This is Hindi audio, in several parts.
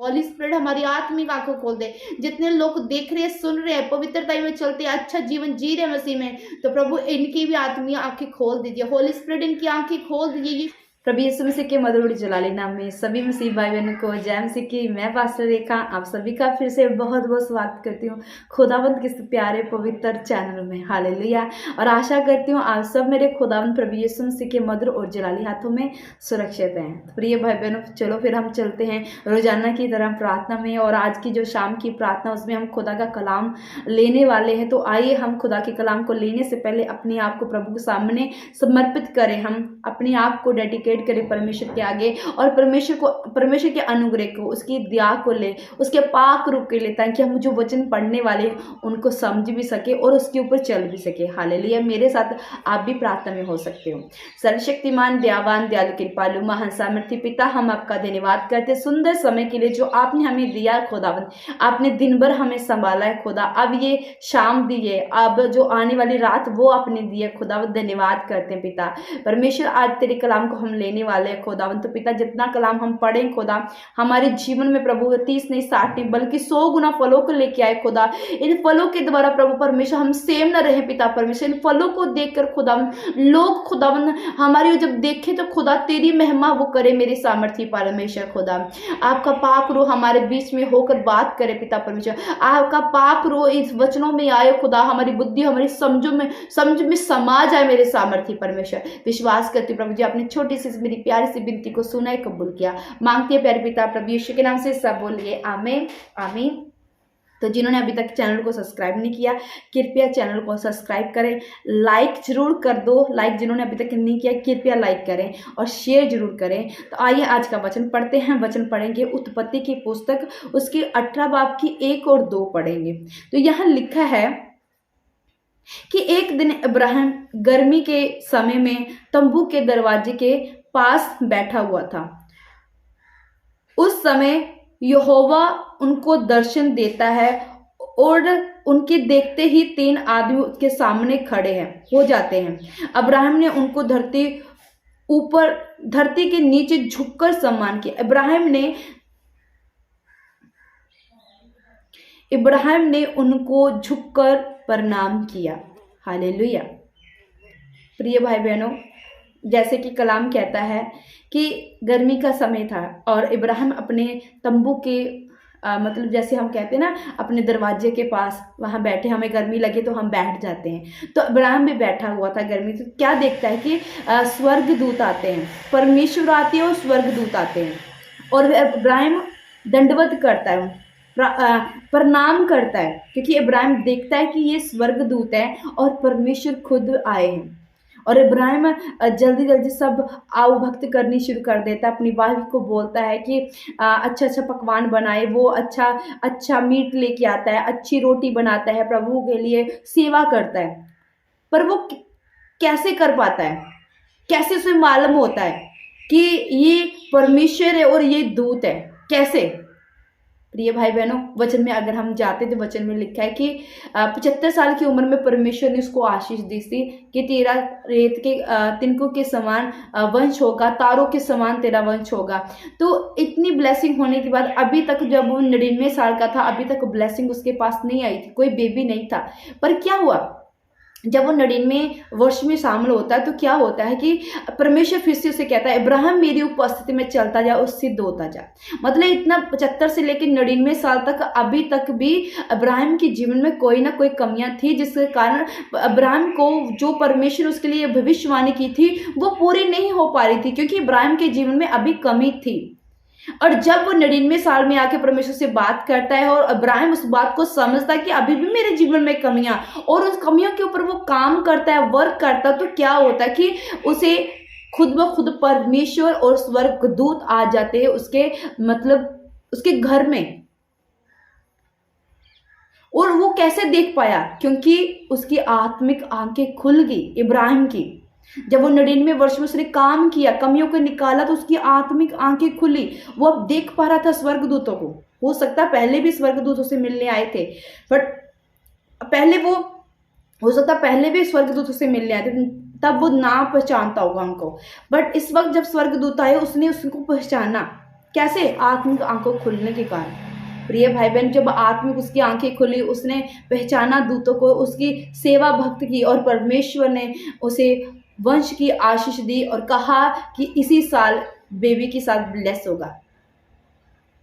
होली स्पिरिट हमारी आत्मिक आंखों खोल दे। जितने लोग देख रहे हैं, सुन रहे हैं, पवित्रता में चलते हैं, अच्छा जीवन जी रहे हैं मसीह में, तो प्रभु इनकी भी आत्मीय आंखें खोल दीजिए। होली स्पिरिट इनकी आंखें खोल दीजिए। प्रभु यीशु मसीह के मधुर जलाली नाम में सभी मसीह भाई बहनों को जय मसीह की। मैं पास्टर रेखा आप सभी का फिर से बहुत बहुत स्वागत करती हूँ खुदावंत के प्यारे पवित्र चैनल में। हालेलुया। और आशा करती हूँ आप सब मेरे खुदावंत प्रभु यीशु मसीह के मधुर और जलाली हाथों में सुरक्षित हैं। प्रिय भाई बहनों, चलो फिर हम चलते हैं रोजाना की तरह प्रार्थना में। और आज की जो शाम की प्रार्थना उसमें हम खुदा का कलाम लेने वाले हैं। तो आइए हम खुदा के कलाम को लेने से पहले अपने आप को प्रभु के सामने समर्पित करें। हम अपने आप को डेडिकेट करें परमेश्वर के आगे और परमेश्वर के अनुग्रह को, उसकी दया को ले, उसके पाक रूप के ले, ताकि हम जो वचन पढ़ने वाले उनको समझ भी सके और उसके ऊपर चल भी सके। हालेलुया। मेरे साथ आप भी प्रार्थना में हो सकते हो। सर्वशक्तिमान, दयावान, दयालु, कृपालु, महान सामर्थी पिता, हम आपका धन्यवाद करते सुंदर समय के लिए जो आपने हमें दिया खुदावंत। आपने दिन भर हमें संभाला है खुदा। अब ये शाम दी है, अब जो आने वाली रात वो आपने दी है खुदावंत। धन्यवाद करते हैं पिता परमेश्वर। आज तेरे कलाम को हम लेने वाले हैं खुदावंत। तो पिता जितना कलाम हम पढ़ें खुदा, हमारे जीवन में प्रभु 30 नहीं 60 नहीं बल्कि 100 गुना फलों को लेके आए खुदा। इन फलों के द्वारा प्रभु परमेश्वर हम सेम न रहे पिता परमेश्वर। इन फलों को देखकर खुदावंत लोग खुदावंत हमारी जब देखें तो खुदा तेरी महिमा वो करे मेरे सामर्थ्य परमेश्वर खुदा। आपका पाक रूह हमारे बीच में होकर बात करे पिता परमेश्वर। आपका पाक रूह इस वचनों में आए खुदा, हमारी बुद्धि हमारी समझ में समा जाए मेरे सामर्थ्य परमेश्वर। विश्वास करती प्रभु जी आपने छोटी सी मेरी प्यारी सी विनती को सुना है, कबूल किया। मांगती है प्यारे पिता प्रभु यीशु के नाम से सब बोलिए आमीन आमीन। तो जिन्होंने अभी तक चैनल को सब्सक्राइब नहीं किया, कृपया चैनल को सब्सक्राइब करें, लाइक जरूर कर दो। लाइक जिन्होंने अभी तक नहीं किया कृपया लाइक करें और शेयर जरूर करें। तो आइए आज का वचन पढ़ते हैं। वचन पढ़ेंगे उत्पत्ति की पुस्तक, उसकी 18 बाब की 1 और 2 पढ़ेंगे। तो यहाँ लिखा है कि एक दिन इब्राहिम गर्मी के समय में तंबू के दरवाजे के पास बैठा हुआ था। उस समय यहोवा उनको दर्शन देता है और उनके देखते ही 3 आदमी उसके सामने खड़े हैं हो जाते हैं। अब्राहम ने उनको धरती के नीचे झुककर सम्मान किया। इब्राहिम ने उनको झुककर प्रणाम किया। हालेलुया। प्रिय भाई बहनों, जैसे कि कलाम कहता है कि गर्मी का समय था और इब्राहिम अपने तंबू के मतलब जैसे हम कहते हैं ना अपने दरवाजे के पास वहाँ बैठे, हमें गर्मी लगे तो हम बैठ जाते हैं। तो इब्राहिम भी बैठा हुआ था गर्मी। तो क्या देखता है कि स्वर्गदूत आते हैं, परमेश्वर आते हैं और स्वर्गदूत आते हैं। और इब्राहिम दंडवत करता है, प्रणाम करता है, क्योंकि इब्राहिम देखता है कि ये स्वर्गदूत है और परमेश्वर खुद आए हैं। और इब्राहिम जल्दी जल्दी सब आव भक्त करनी शुरू कर देता है। अपनी वाइफ को बोलता है कि अच्छा अच्छा पकवान बनाए, वो अच्छा मीट लेके आता है, अच्छी रोटी बनाता है, प्रभु के लिए सेवा करता है। पर वो कैसे कर पाता है, कैसे उसे मालूम होता है कि ये परमेश्वर है और ये दूत है, कैसे? प्रिय भाई बहनों, वचन में अगर हम जाते तो वचन में लिखा है कि 75 साल की उम्र में परमेश्वर ने उसको आशीष दी थी कि तेरा रेत के तिनकों के समान वंश होगा, तारों के समान तेरा वंश होगा। तो इतनी ब्लेसिंग होने के बाद अभी तक जब वो 99 साल का था, अभी तक ब्लेसिंग उसके पास नहीं आई थी, कोई बेबी नहीं था। पर क्या हुआ, जब वो 99 वर्ष में शामिल होता है तो क्या होता है कि परमेश्वर फिर से उसे कहता है इब्राहिम मेरी उपस्थिति में चलता जा और सिद्ध होता जा। मतलब इतना 75 से लेकर 99 साल तक अभी तक भी इब्राहिम के जीवन में कोई ना कोई कमियां थी, जिसके कारण इब्राहिम को जो परमेश्वर उसके लिए भविष्यवाणी की थी वो पूरी नहीं हो पा रही थी, क्योंकि इब्राहिम के जीवन में अभी कमी थी। और जब वो 99 साल में आके परमेश्वर से बात करता है और इब्राहिम उस बात को समझता है कि अभी भी मेरे जीवन में कमियां, और उस कमियों के ऊपर वो काम करता है, वर्क करता है, तो क्या होता है कि उसे खुद ब खुद परमेश्वर और स्वर्गदूत आ जाते हैं उसके घर में। और वो कैसे देख पाया, क्योंकि उसकी आत्मिक आंखें खुल गई इब्राहिम की। जब वो 99 वर्ष में उसने काम किया, कमियों को निकाला, तो उसकी आत्मिक आंखें खुली। वो अब देख पा रहा था स्वर्गदूतों को। हो सकता है पहले भी स्वर्गदूत उसे मिलने आए थे, बट पहले भी स्वर्गदूत उसे मिलने आए थे, तब वो ना पहचानता होगा उनको। बट इस वक्त जब स्वर्गदूत आए उसने उसको पहचाना। कैसे? आत्मिक आंखों खुलने के कारण। प्रिय भाई बहन, जब आत्मिक उसकी आंखें खुली, उसने पहचाना दूतों को, उसकी सेवा भक्त की और परमेश्वर ने उसे वंश की आशीष दी और कहा कि इसी साल बेबी के साथ ब्लेस होगा।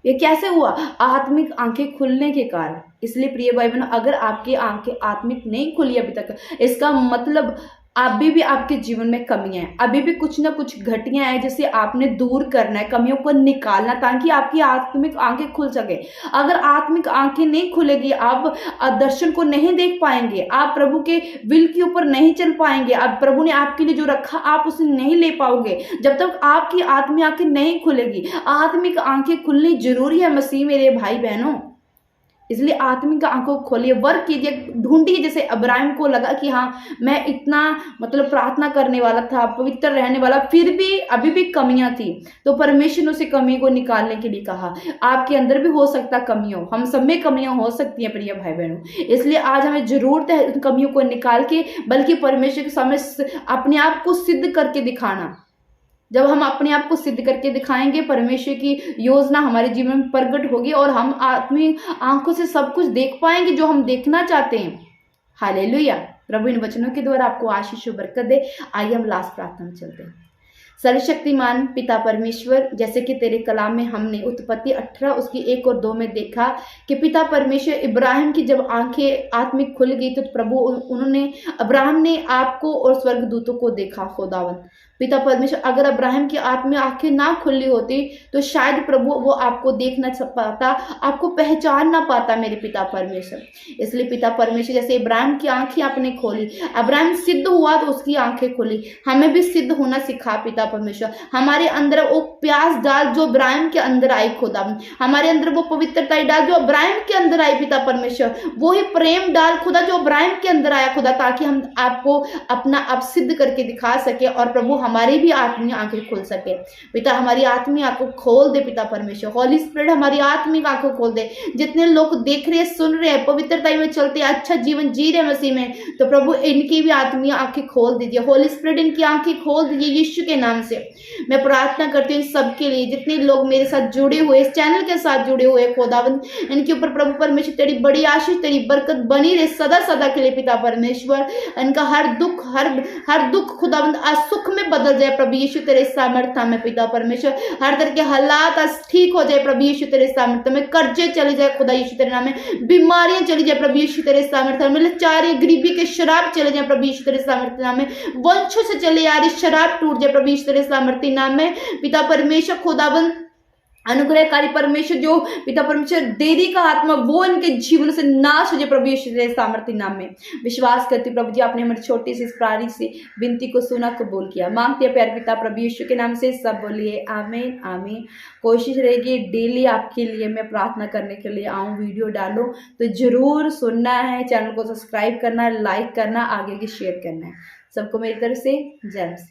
ये कैसे हुआ? आत्मिक आंखें खुलने के कारण। इसलिए प्रिय भाई बहनों, अगर आपकी आंखें आत्मिक नहीं खुली अभी तक, इसका मतलब अभी भी आपके जीवन में कमियां हैं, अभी भी कुछ ना कुछ घटियां हैं जिसे आपने दूर करना है, कमियों को निकालना, ताकि आपकी आत्मिक आंखें खुल सके। अगर आत्मिक आंखें नहीं खुलेगी, आप दर्शन को नहीं देख पाएंगे, आप प्रभु के विल के ऊपर नहीं चल पाएंगे, अब प्रभु ने आपके लिए जो रखा आप उसे नहीं ले पाओगे जब तक आपकी आत्मिक आंखें नहीं खुलेगी। आत्मिक आंखें खुलनी जरूरी है मसीह मेरे भाई बहनों। इसलिए आत्मिक आंखों को खोलिए, वर्क कीजिए, ढूंढिए। जैसे अब्राहम को लगा कि हाँ, मैं इतना मतलब प्रार्थना करने वाला था, पवित्र रहने वाला, फिर भी अभी भी कमियां थी, तो परमेश्वर ने उसे कमी को निकालने के लिए कहा। आपके अंदर भी हो सकता कमियों, हम सब में कमियां हो सकती हैं प्रिय भाई बहनों। इसलिए आज हमें जरूरत है उन कमियों को निकाल के, बल्कि परमेश्वर के सामने अपने आप को सिद्ध करके दिखाना। जब हम अपने आप को सिद्ध करके दिखाएंगे, परमेश्वर की योजना हमारे जीवन में प्रकट होगी और हम आत्मिक आंखों से सब कुछ देख पाएंगे जो हम देखना चाहते हैं। हालेलुया। प्रभु इन वचनों के द्वारा आपको आशीष और बरकत दे। आइए हम लास्ट प्रार्थना में चलते हैं। सर्वशक्तिमान पिता परमेश्वर, जैसे कि तेरे कलाम में हमने उत्पत्ति 18 उसकी 1 और 2 में देखा कि पिता परमेश्वर इब्राहिम की जब आंखें आत्मिक खुल गई तो प्रभु उन्होंने अब्राहम ने आपको और स्वर्गदूतों को देखा। खुदावंद पिता परमेश्वर, अगर अब्राहम की आत्मिक आंखें ना खुली होती तो शायद प्रभु वो आपको देख ना पाता, आपको पहचान ना पाता मेरे पिता परमेश्वर। इसलिए पिता परमेश्वर, जैसे इब्राहिम की आंखें आपने खोली, अब्राहम सिद्ध हुआ तो उसकी आंखें खुली, हमें भी सिद्ध होना सिखा पिता परमेश्वर। हमारे अंदर वो प्यास डाल जो इब्राहिम के अंदर आई खुदा, हमारे अंदर वो पवित्रता डाल जो इब्राहिम के अंदर आई पिता परमेश्वर, वो ही प्रेम डाल खुदा जो इब्राहिम के अंदर आया खुदा, ताकि हम आपको अपना आप सिद्ध करके दिखा सके और प्रभु हमारी भी आत्मिक आंखें खुल सके। पिता हमारी आत्मिक आंखों खोल दे पिता परमेश्वर। हॉली स्पिरिट हमारी आत्मिक आंखों खोल दे। जितने लोग देख रहे हैं, सुन रहे हैं, पवित्रता में चलते हैं, अच्छा जीवन जी रहे मसीह में, तो प्रभु इनकी भी आत्मिक आंखें खोल दीजिए। हॉली स्पिरिट इनकी आंखें खोल दीजिए यीशु के नाम से। मैं प्रार्थना करती हूँ सबके लिए, जितने लोग मेरे साथ जुड़े हुए, इस चैनल के साथ जुड़े हुए खुदावंद, इनके ऊपर प्रभु परमेश्वर तेरी बड़ी आशीष, तेरी बरकत बनी रहे सदा सदा के लिए पिता परमेश्वर। इनका हर दुख खुदावंद आज सुख में बदल जाए प्रभु यीशु तेरे सामर्थ्य में पिता परमेश्वर। हर तरह के हालात आज ठीक हो जाए प्रभु यीशु तेरे सामर्थ्य में। कर्जे चले जाए खुदा यीशु तेरे नाम में, बीमारियां चली जाए प्रभु यीशु तेरे सामर्थ्य में, लाचारी गरीबी के शराब चले जाए प्रभु यीशु तेरे सामर्थ्य नाम में, वंशों से चले आ रही शराब टूट जाए प्रभु यीशु तेरे सामर्थ्य नाम में पिता परमेश्वर। खुदावंद अनुग्रहकारी परमेश्वर, जो पिता परमेश्वर देरी का आत्मा वो इनके जीवन से नाश हो जाए प्रभु यीशु के सामर्थ्य नाम में। विश्वास करती प्रभु जी, आपने हमारी छोटी सी प्रारी सी विनती को सुना, कबूल किया। मांगते हैं प्यार पिता प्रभु यीशु के नाम से, सब बोलिए आमीन आमीन। कोशिश रहेगी डेली आपके लिए मैं प्रार्थना करने के लिए आऊँ, वीडियो डालूँ, तो जरूर सुनना है, चैनल को सब्सक्राइब करना है, लाइक करना, आगे की शेयर करना है। सबको मेरी तरफ से जय मसीह।